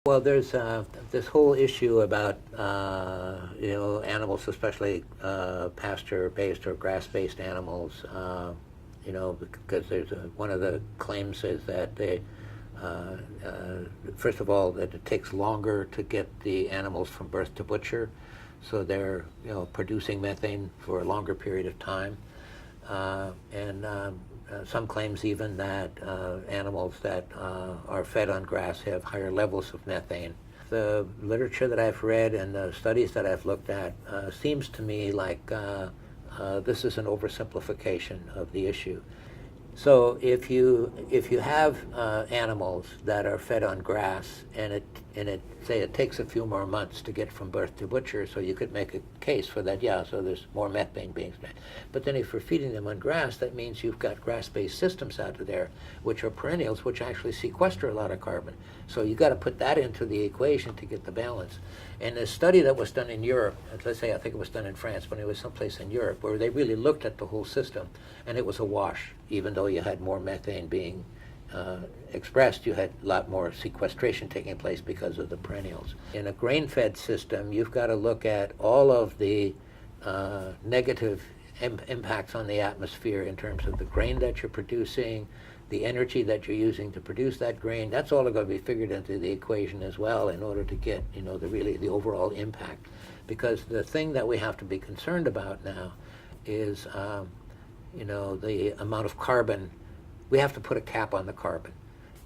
Well, there's this whole issue about animals, especially pasture-based or grass-based animals. Because one of the claims is that they, first of all, that it takes longer to get the animals from birth to butcher, so they're producing methane for a longer period of time, and some claims even that animals that are fed on grass have higher levels of methane. The literature that I've read and the studies that I've looked at seems to me like this is an oversimplification of the issue. So if you have animals that are fed on grass and it takes a few more months to get from birth to butcher, so you could make a case for that. Yeah, so there's more methane being spent. But then if you're feeding them on grass, that means you've got grass-based systems out there, which are perennials, which actually sequester a lot of carbon. So you got to put that into the equation to get the balance. And a study that was done in Europe, let's say I think it was done in France, but it was someplace in Europe, where they really looked at the whole system, and it was a wash. Even though you had more methane being expressed, you had a lot more sequestration taking place because of the perennials. In a grain-fed system, you've got to look at all of the negative impacts on the atmosphere in terms of the grain that you're producing, the energy that you're using to produce that grain. That's all going to be figured into the equation as well in order to get the overall impact. Because the thing that we have to be concerned about now is the amount of carbon. We have to put a cap on the carbon,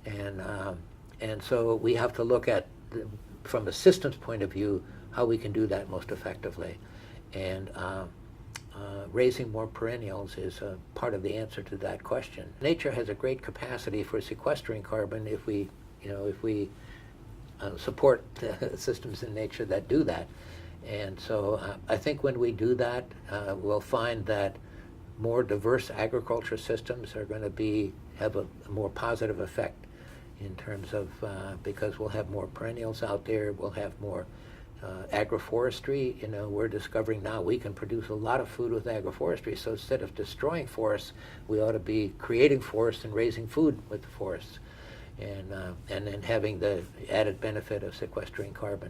and so we have to look at from a systems point of view how we can do that most effectively, and raising more perennials is a part of the answer to that question. Nature has a great capacity for sequestering carbon if we support systems in nature that do that, and so I think when we do that, we'll find that more diverse agriculture systems are going to have a more positive effect in terms of because we'll have more perennials out there, we'll have more agroforestry. We're discovering now we can produce a lot of food with agroforestry. So instead of destroying forests, we ought to be creating forests and raising food with the forests, and then having the added benefit of sequestering carbon.